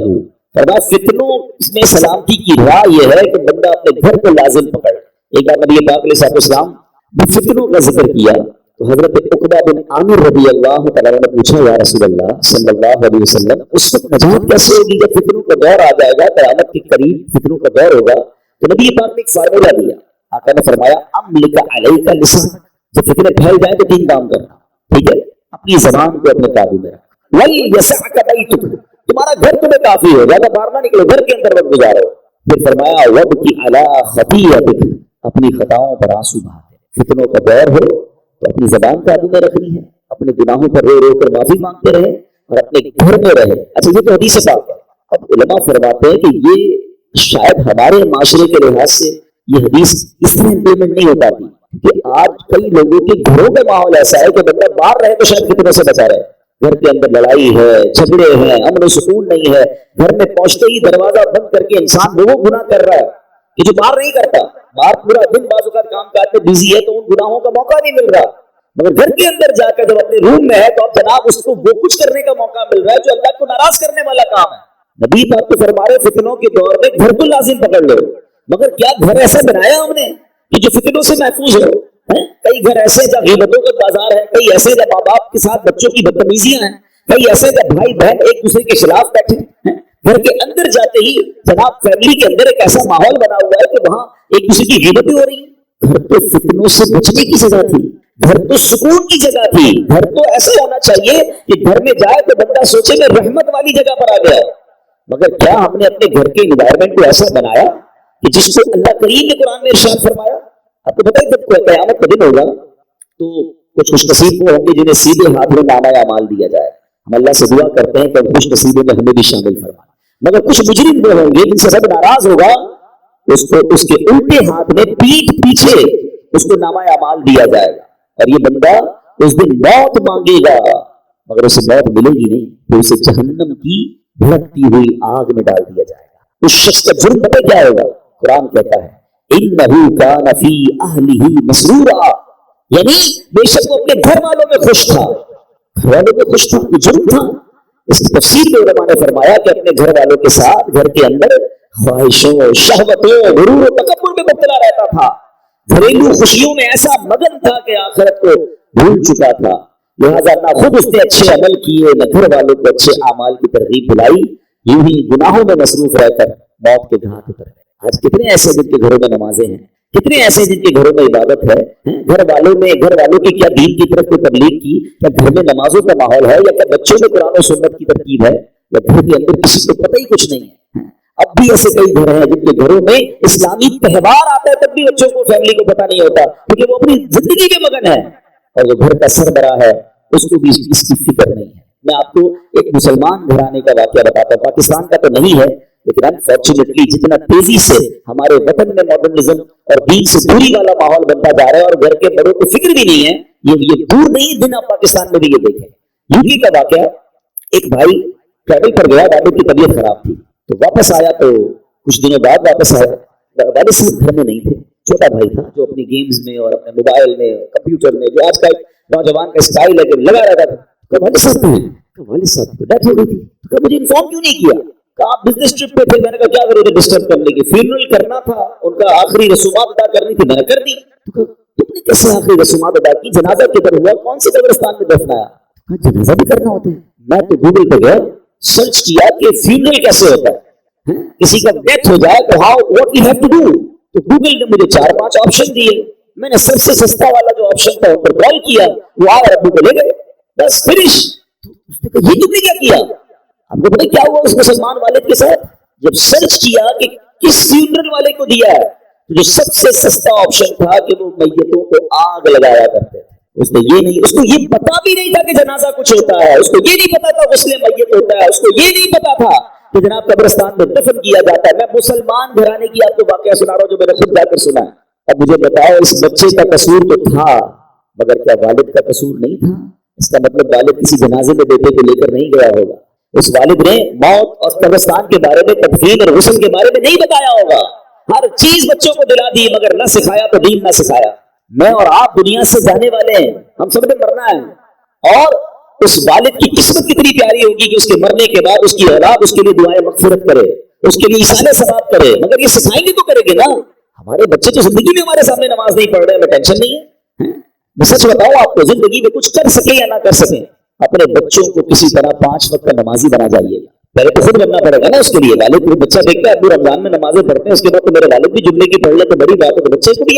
فرمایا فتنوں میں سلامتی کی راہ یہ ہے کہ بندہ اپنے گھر کو لازم پکڑے. ایک بار نبی پاک علیہ السلام نے فتنوں کا ذکر کیا تو حضرت عقبہ بن عامر رضی اللہ تعالیٰ نے پوچھا یا رسول اللہ صلی اللہ علیہ وسلم اس وقت نجات کیسے ہوگی جب فتنوں کا دور آ جائے گا، قیامت کے قریب فتنوں کا دور ہوگا. تو نبی پاک نے ایک فارمولا دیا. آقا نے فرمایا املک علیک لسان، جب فتنے پھیل جائیں تو 3 کام کرنا. ٹھیک ہے، اپنی زبان کو اپنے قابو میں رکھ. وَلْيَسَعْكَ بَيْتُكَ، تمہارا گھر تمہیں کافی ہو، زیادہ باہر نہ نکلو، گھر کے اندر وقت گزارو. پھر فرمایا وَابْكِ عَلَىٰ خَطِيئَتِكَ، اپنی خطاؤں پر آنسو بہاتے. فتنوں کا دور ہو تو اپنی زبان قابو میں رکھنی ہے، اپنے گناہوں پر رو رو کر معافی مانگتے رہے اور اپنے گھر میں رہے. اچھا یہ تو حدیث پاک ہے. اب علماء فرماتے ہیں کہ یہ شاید ہمارے معاشرے کے لحاظ سے یہ حدیث اس طرح امپلیمنٹ نہیں ہو پاتی کہ آج کئی لوگوں کے گھروں کا ماحول ایسا ہے کہ بندہ باہر رہے تو شاید فتنوں سے بچا رہے. گھر کے اندر لڑائی ہے، جھگڑے ہیں، امن و سکون نہیں ہے. گھر میں پہنچتے ہی دروازہ بند کر کے انسان وہ گناہ کر رہا ہے کہ جو باہر نہیں کرتا. باہر پورا دن بعض اوقات کام کاج میں بزی ہے تو ان گناہوں کا موقع نہیں مل رہا، مگر گھر کے اندر جا کر جب اپنے روم میں ہے تو اب جناب اس کو وہ کچھ کرنے کا موقع مل رہا ہے جو اللہ کو ناراض کرنے والا کام ہے. نبی پاک تو فرما رہے فتنوں کے دور میں گھر کو لازم پکڑ لو. مگر کیا گھر ایسا بنایا ہم نے کہ جو فتنوں سے محفوظ ہو؟ کئی گھر ایسے جہاں غیبتوں کا بازار ہے، کئی ایسے جہاں ماں باپ کے ساتھ بچوں کی بدتمیزیاں ہیں، کئی ایسے جہاں بھائی بہن ایک دوسرے کے خلاف بیٹھے ہیں. گھر کے اندر جاتے ہی جناب فیملی کے اندر ایک ایسا ماحول بنا ہوا ہے کہ وہاں ایک دوسرے کی غیبتیں ہو رہی ہیں. گھر تو فتنوں سے بچنے کی جگہ تھی، گھر تو سکون کی جگہ تھی. گھر تو ایسا ہونا چاہیے کہ گھر میں جائے تو بندہ سوچے میں رحمت والی جگہ پر آ گیا. مگر کیا ہم نے اپنے گھر کے انوائرمنٹ کو ایسا بنایا کہ جس کو اللہ کریم نے قرآن میں ارشاد فرمایا؟ آپ کو پتہ ہے جب قیامت کا دن ہوگا تو کچھ خوش نصیب وہ ہوں گے جنہیں سیدھے ہاتھ میں نامہ اعمال دیا جائے. ہم اللہ سے دعا کرتے ہیں کہ خوش نصیبوں میں ہمیں بھی شامل فرما. مگر کچھ مجرم وہ ہوں گے جن سے رب ناراض ہوگا، اس کو اس کے الٹے ہاتھ میں پیٹھ پیچھے اس کو نامہ اعمال دیا جائے گا اور یہ بندہ اس دن موت مانگے گا مگر اسے موت ملے گی نہیں، تو اسے جہنم کی بھڑکتی ہوئی آگ میں ڈال دیا جائے گا. اس شخص کا جرم پتہ کیا ہوگا؟ قرآن کہتا ہے اِنَّهُ كَانَ فِي أَهْلِهِ مَسْرُورًا، یعنی بے شک وہ اپنے گھر والوں میں خوش تھا. گھر والوں میں خوش تھا، یہ جرم تھا. اس کی تفسیر میں علماء نے فرمایا کہ اپنے گھر والوں کے ساتھ گھر کے اندر خواہشوں، شہوتوں، غرور و تکبر میں مبتلا رہتا تھا. گھریلو خوشیوں میں ایسا مگن تھا کہ آخرت کو بھول چکا تھا. لہذا نہ خود اس نے اچھے عمل کیے، نہ گھر والوں کو اچھے اعمال کی ترغیب دلائی، یوں ہی گناہوں میں مصروف رہ کر موت کے گھاٹ اتر گئے. آج کتنے ایسے جن کے گھروں میں نمازیں ہیں، کتنے ایسے جن کے گھروں میں عبادت ہے، گھر والوں کی کیا دین کی طرف تبلیغ کی، کیا گھر میں نمازوں کا ماحول ہے، یا کیا بچوں میں قرآن و سنت کی ترتیب ہے، یا گھر کے اندر کسی کو پتہ ہی کچھ نہیں ہے. اب بھی ایسے کئی گھر ہیں جن کے گھروں میں اسلامی تہوار آتا ہے تب بھی بچوں کو، فیملی کو پتہ نہیں ہوتا کیونکہ وہ اپنی زندگی کے مگن ہے، اور جو گھر کا سربراہ ہے اس کو بھی اس کی فکر نہیں ہے. میں آپ کو ایک مسلمان گھرانے کا واقعہ بتاتا ہوں، پاکستان کا تو نہیں ہے لیکن انفارچونیٹلی جتنا تیزی سے ہمارے وطن میں ماڈرنزم اور دین سے دوری والا ماحول بنتا جا رہا ہے اور گھر کے بڑوں کو فکر بھی نہیں ہے، یہ دور نہیں دن آپ پاکستان میں بھی یہ دیکھیں. یوپی کا واقعہ، ایک بھائی ٹریول پر گیا، والد کی طبیعت خراب تھی تو واپس آیا، تو کچھ دنوں بعد واپس آیا، والد صرف گھر میں نہیں تھے، چھوٹا بھائی تھا جو اپنی گیمز میں اور اپنے موبائل میں، کمپیوٹر میں، جو آج کا نوجوان کا اسٹائل ہے کہ لگا رہتا تھا. تو والد صاحب کو ڈیتھ ہو گئی تھی. تو مجھے انفارم کیوں نہیں کیا؟ آپ بزنس ٹرپ پہ تھے. میں نے کہا کیا کرو ڈسٹرب کرنے کی، فیونرل کرنا تھا، ان کا آخری رسومات ادا کرنی تھی، میں نے کر دی. تم نے کیسے آخری رسومات ادا کی؟ جنازہ کدھر ہوا، کون سے قبرستان میں دفنایا؟ جنازہ بھی کرنا ہوتا ہے. میں تو گوگل پہ گیا، سرچ کیا کہ فیونرل کیسے ہوتا ہے، کسی کا ڈیتھ ہو جائے تو how what you have to do. تو گوگل نے مجھے 4-5 آپشن دیے. میں نے سب سے سستا والا جو آپشن تھا ان پر کال کیا، وہ آئے ابو کو لے گئے، بس فنش. یہ تم نے کیا کیا؟ آپ کو پتہ کیا ہوا اس مسلمان والد کے ساتھ؟ جب سرچ کیا کہ کس فیونرل والے کو دیا ہے تو جو سب سے سستا آپشن تھا کہ وہ میتوں کو آگ لگایا کرتے تھے. اس نے یہ نہیں، اس کو یہ پتا بھی نہیں تھا کہ جنازہ کچھ ہوتا ہے، اس کو یہ نہیں پتا تھا غسل میت ہوتا ہے، اس کو یہ نہیں پتا تھا کہ جناب قبرستان میں دفن کیا جاتا ہے. میں مسلمان گھرانے کی آپ کو واقعہ سنا رہا ہوں جو میں نے خود جا کر سنا ہے. اب مجھے بتاؤ اس بچے کا قصور تو تھا مگر کیا والد کا قصور نہیں تھا؟ اس کا مطلب والد کسی جنازے میں بیٹے کو لے کر نہیں گیا ہوگا. اس والد نے موت اور قبرستان کے بارے میں، تدفین اور غسل کے بارے میں نہیں بتایا ہوگا. ہر چیز بچوں کو دلا دی مگر نہ سکھایا تو دین نہ سکھایا. میں اور آپ دنیا سے جانے والے ہیں، ہم سب نے مرنا ہے، اور اس والد کی قسمت کتنی پیاری ہوگی کہ اس کے مرنے کے بعد اس کی اولاد اس کے لیے دعائیں مغفرت کرے، اس کے لیے ایصال ثواب کرے. مگر یہ سکھائیں گے تو کرے گے نا. ہمارے بچے تو زندگی میں ہمارے سامنے نماز نہیں پڑھ رہے، ہمیں ٹینشن نہیں ہے. میں سچ بتاؤں آپ کو، زندگی میں کچھ کر سکے یا نہ کر سکے، اپنے بچوں کو کسی طرح 5 وقت کا نمازی بنا جائیے گا. پہلے تو خود بننا پڑے گا نا اس کے لیے. والد کوئی بچہ دیکھتا ہے ابو رمضان میں نمازیں پڑھتے ہیں، اس کے بعد تو میرے والد بھی جمعے کی پڑھ لے تو بڑی بات ہے. تو بچے کو بھی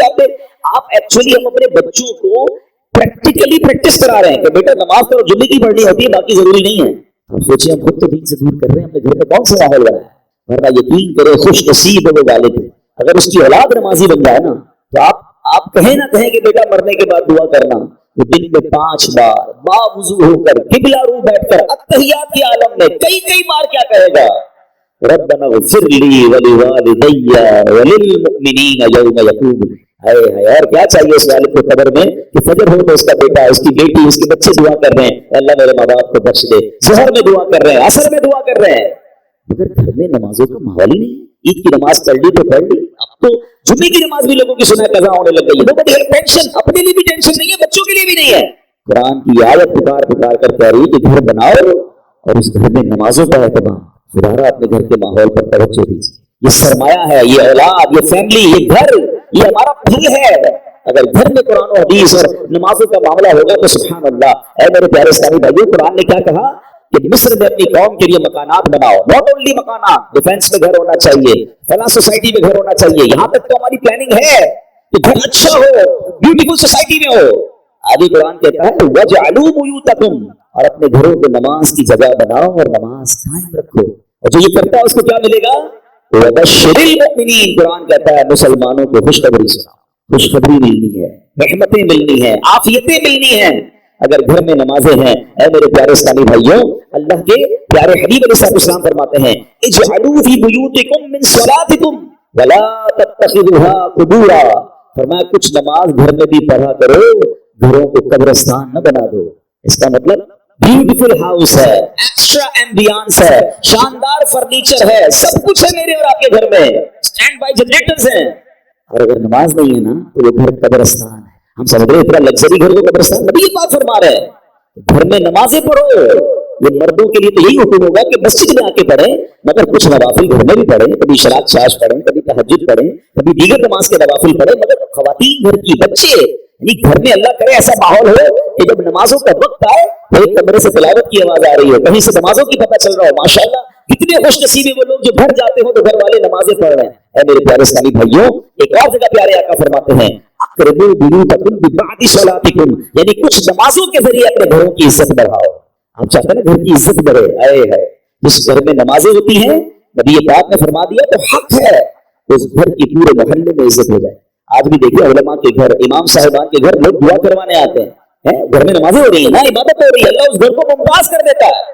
آپ ایکچولی ہم اپنے بچوں کو پریکٹیکلی پریکٹس کرا رہے ہیں کہ بیٹا نماز تو جمعے کی پڑھنی ہوتی ہے، باقی ضروری نہیں ہے. ہم سوچیں ہم خود تو دین سے دور کر رہے ہیں، اپنے گھر میں کون سا ماحول بنا ہے. ورنہ یقین کرے خوش نصیب ہے وہ والد. اگر اس کی اولاد نمازی بن جائے نا تو آپ کہیں نہ کہیں کہ بیٹا مرنے کے بعد دعا کرنا، وہ دن میں 5 بار باوضو ہو کر قبلہ رو بیٹھ کر اتحیات کے عالم میں کئی بار کیا کہے گا؟ ربنا اغفر لی ولوالدی وللمؤمنین یوم یقوم. اور کیا چاہیے اس والد کو قبر میں کہ فجر ہو تو اس کا بیٹا، اس کی بیٹی، اس کے بچے دعا کر رہے ہیں اللہ میرے ماں باپ کو بخش دے. ظہر میں دعا کر رہے ہیں، عصر میں دعا کر رہے ہیں، مگر گھر میں نمازوں کا ماحول ہی نہیں. عید کی نماز پڑھ لی تو پڑھ لی، اب تو جمعے کی نماز بھی لوگوں کی سنیں قضا ہونے لگ گئی ہے. ٹینشن اپنے لیے بھی ٹینشن نہیں ہے، بچوں کے لیے بھی نہیں ہے. قرآن کی آیت پکار کر کہہ رہی کہ گھر بناؤ اور اس گھر میں نمازوں کا اہتمام. خدا اپنے گھر کے ماحول پر توجہ دیجیے. یہ سرمایہ ہے، یہ اولاد، یہ فیملی، یہ گھر، یہ ہمارا پھل ہے. اگر گھر میں قرآن و حدیث اور نمازوں کا معاملہ ہوگا تو سبحان اللہ. اے میرے پیارے اسلامی بھائیو، قرآن نے کیا کہا کہ مصر میں اپنی قوم کے لیے مکانات بناؤ. ناٹ اونلی مکانات، ڈیفینس میں گھر ہونا چاہیے، فلاں سوسائٹی میں گھر ہونا چاہیے. یہاں تک تو ہماری پلاننگ ہے کہ گھر اچھا ہو، بیوٹیفل سوسائٹی میں ہو. آگے قرآن کہتا ہے وَجْعَلُوا بُيُوتَكُمْ، اور اپنے گھروں کو نماز کی جگہ بناؤ اور نماز قائم رکھو. اور جو یہ کرتا ہے اس کو کیا ملے گا؟ وَبَشِّرِ الْمُؤْمِنِينَ. قرآن کہتا ہے مسلمانوں کو خوشخبری سناؤ. خوشخبری ملنی ہے، رحمتیں ملنی ہیں، عافیتیں ملنی ہیں اگر گھر میں نمازیں ہیں. اے میرے پیارے اسلامی بھائیوں، اللہ کے پیارے حبیب علیہ السلام فرماتے ہیں اجعلوا فی بیوتکم من صلاتکم ولا تتخذوها قبورا. فرمایا کچھ نماز گھر میں بھی پڑھا کرو، گھروں کو قبرستان نہ بنا دو. اس کا مطلب بیوٹیفل ہاؤس ہے، ایکسٹرا ایمبیانس ہے، شاندار فرنیچر ہے، سب کچھ ہے میرے اور آپ کے گھر میں، اسٹینڈ بائی جنریٹرز ہیں. اور اگر نماز نہیں ہے نا تو وہ گھر قبرستان ہے. ہم سمجھ رہے اتنا لگژری گھر کو قبرستان. نبی یہ بات فرما رہے ہیں گھر میں نمازیں پڑھو. یہ مردوں کے لیے تو یہی حکم ہوگا کہ مسجد میں آ کے پڑھیں، مگر کچھ نوافل گھر میں بھی پڑھیں، کبھی شراط شاش پڑھیں، کبھی تہجد پڑھیں، کبھی دیگر نماز کے نوافل پڑھیں. مگر خواتین گھر کی، بچے، یعنی گھر میں اللہ کرے ایسا ماحول ہو کہ جب نمازوں کا وقت آئے تو ایک کمرے سے تلاوت کی آواز آ رہی ہے، کہیں سے نمازوں کی پتہ چل رہا ہو. ماشاءاللہ کتنے خوش نصیب ہیں وہ لوگ جو گھر جاتے ہوں تو گھر والے نمازیں پڑھ رہے ہیں. اے میرے پیارے اسلامی بھائیوں، ایک اور جگہ پیارے آقا فرماتے ہیں اقربوا بیوتکم ببعض صلاتکم، یعنی کچھ نمازوں کے ذریعے اپنے گھروں کی عزت بڑھاؤ. آپ چاہتے ہیں نا گھر کی عزت بڑھے؟ اے ہے جس گھر میں نمازیں ہوتی ہیں نبی پاک نے فرما دیا تو حق ہے اس گھر کی پورے محلے میں عزت ہو جائے. آج بھی دیکھیے علماء کے گھر، امام صاحبان کے گھر لوگ دعا کروانے آتے ہیں، گھر میں نمازیں ہو رہی ہیں نا، عبادت ہو رہی ہے، اللہ اس گھر کو ممتاز کر دیتا ہے.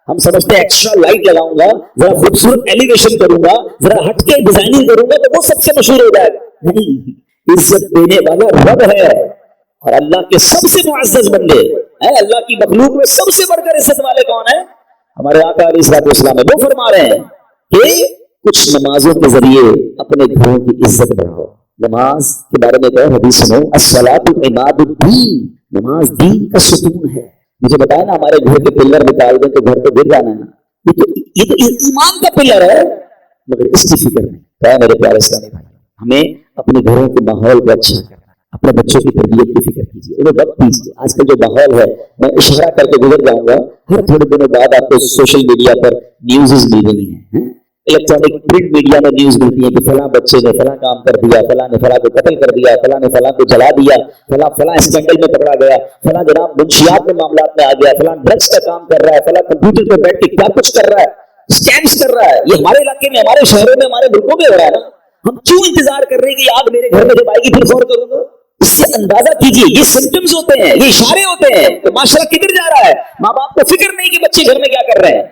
ہم سمجھتے ہیں ایکسٹرا لائٹ لگاؤں گا، ذرا خوبصورت ایلیویشن کروں گا، ذرا ہٹ کے ڈیزائننگ کروں گا تو وہ سب سے مشہور ہو جائے گا. نہیں، عزت دینے والا رب ہے اور اللہ کے سب سے معزز بندے ہیں. اللہ کی مخلوق میں سب سے بڑھ کر عزت والے کون ہیں؟ ہمارے آقا علیہ الصلوۃ والسلام ہے. وہ فرما رہے ہیں کہ کچھ نمازوں کے ذریعے اپنے گھروں کی عزت بڑھاؤ. نماز کے بارے میں کہو، حدیث سنو، الصلاۃ عماد الدین، نماز دین کا ستون ہے. مجھے بتایا نا ہمارے گھر کے پلر نکال دیں تو گھر تو گر جانا ہے نا. یہ تو ایمان کا پلر ہے، مگر اس کی فکر نہیں. تو میرے پیارے اسلامی بھائی، ہمیں اپنے گھروں کے ماحول کو اچھا کرنا، اپنے بچوں کی تربیت کی فکر کیجیے، انہیں وقت دیجیے. آج کل جو ماحول ہے، میں اشارہ کر کے گزر جاؤں گا، ہر تھوڑے دنوں بعد آپ کو سوشل میڈیا پر نیوزز مل رہی ہیں، الیکٹرانک پرنٹ میڈیا میں نیوز ملتی ہے کہ فلاں بچے نے فلاں کام کر دیا، فلاں نے فلاں کو قتل کر دیا، فلاں نے فلاں کو جلا دیا، فلاں اسکینڈل میں پکڑا گیا، فلاں جناب منشیات میں معاملات میں آ گیا، فلاں ڈرگس کا کام کر رہا ہے، فلاں کمپیوٹر پہ بیٹھ کے کیا کچھ کر رہا ہے، اسکیمز کر رہا ہے. یہ ہمارے علاقے میں، ہمارے شہروں میں، ہمارے ملکوں میں ہو رہا ہے نا. ہم کیوں انتظار کر رہے ہیں کہ آگ میرے گھر میں جب آئے گی پھر غور کروں گا؟ اس سے اندازہ کیجئے یہ سمپٹمز ہوتے ہیں، یہ اشارے ہوتے ہیں تو معاشرہ کدھر جا رہا ہے. ماں باپ کو فکر نہیں کہ بچے گھر میں کیا کر رہے ہیں.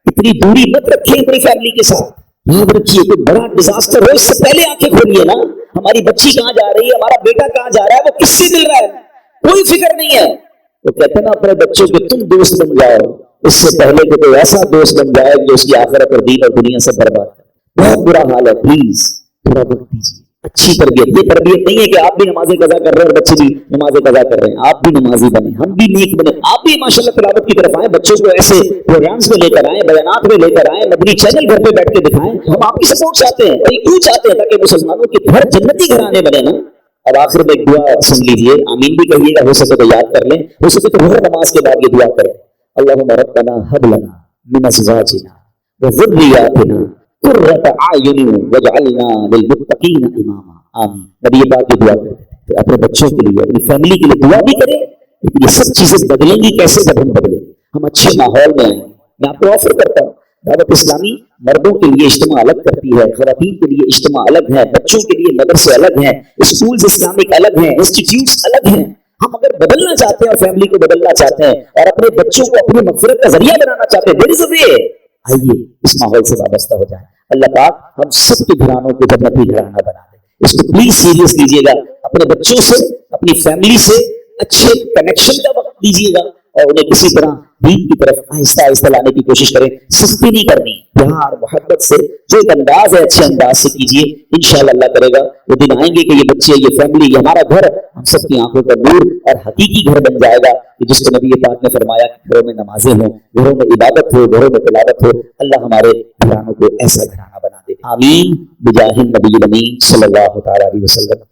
اتنی دوری مت رکھیں اپنی فیملی کے ساتھ. یاد رکھیے کوئی بڑا ڈیزاسٹر ہو اس سے پہلے آنکھیں کھولیے نا. ہماری بچی کہاں جا رہی ہے، ہمارا بیٹا کہاں جا رہا ہے، وہ کس سے مل رہا ہے، کوئی فکر نہیں ہے. وہ کہتے ہیں نا اپنے بچوں کو تم دوست بن جاؤ اس سے پہلے کہ کوئی ایسا دوست بن جائے جو اس کی آخرت اور دین اور دنیا سے برباد کرے. بہت برا حال ہے. پلیز تھوڑا وقت دیجیے. اچھی تربیت، یہ تربیت نہیں ہے کہ آپ بھی نمازیں قضا کر رہے ہیں اور بچے بھی نمازیں قضا کر رہے ہیں. آپ بھی نمازی بنے، ہم بھی نیک بنے، آپ بھی ماشاءاللہ تلاوت کی طرف آئیں، بچوں کو ایسے پروگرامز میں لے کر آئیں، بیانات میں لے کر آئیں، مدنی چینل گھر پہ بیٹھ کے دکھائیں. ہم آپ کی سپورٹ چاہتے ہیں. اور کیوں چاہتے ہیں؟ تاکہ مسلمانوں کے گھر جنتی گھرانے بنے نا. اب آخر میں ایک دعا سن لیجیے، آمین بھی کہیے گا، ہو سکے تو یاد کر لیں، ہو سکے تو ہر نماز کے بعد یہ دعا کریں. اللہم ربنا ہب لنا من ازواجنا وذریاتنا قرۃ اعین واجعلنا للمتقین اماما. آمین. نبی پاک کی دعا کریں اپنے بچوں کے لیے، اپنی فیملی کے لیے دعا بھی کریں. لیکن یہ سب چیزیں بدلیں گی کیسے جب ہم بدلیں؟ ہم اچھے ماحول میں آئیں گے. میں آپ کو آفر کرتا ہوں، دعوت اسلامی مردوں کے لیے اجتماع الگ کرتی ہے، خواتین کے لیے اجتماع الگ ہے، بچوں کے لیے مدرسے الگ ہیں، اسکولز اسلامک الگ ہیں، انسٹیٹیوٹس الگ ہیں. ہم اگر بدلنا چاہتے ہیں اور فیملی کو بدلنا چاہتے ہیں اور اپنے بچوں کو اپنی مغفرت کا ذریعہ بنانا چاہتے ہیں، دیر از اے وے. آئیے اس ماحول سے وابستہ ہو جائیں. اللہ پاک ہم سب کے گھرانوں کو جنتی گھرانہ بنا دے. اس کو پلیز سیریس لیجیے گا. اپنے بچوں سے، اپنی فیملی سے اچھے کنیکشن کا وقت دیجیے گا اور انہیں کسی طرح دین کی طرف آہستہ آہستہ لانے کی کوشش کریں. سستی نہیں کرنی، پیار محبت سے جو ایک انداز ہے اچھے انداز سے کیجیے. انشاءاللہ اللہ کرے گا وہ دن آئیں گے کہ یہ بچے، یہ فیملی، یہ ہمارا گھر ہم سب کی آنکھوں کا نور اور حقیقی گھر بن جائے گا کہ جس کو نبی پاک نے فرمایا کہ گھروں میں نمازیں ہوں، گھروں میں عبادت ہو، گھروں میں تلاوت ہو. اللہ ہمارے گھرانوں کو ایسا گھرانہ بنا دے. آمین بجاہ النبی الامین صلی اللہ تعالی علیہ وسلم.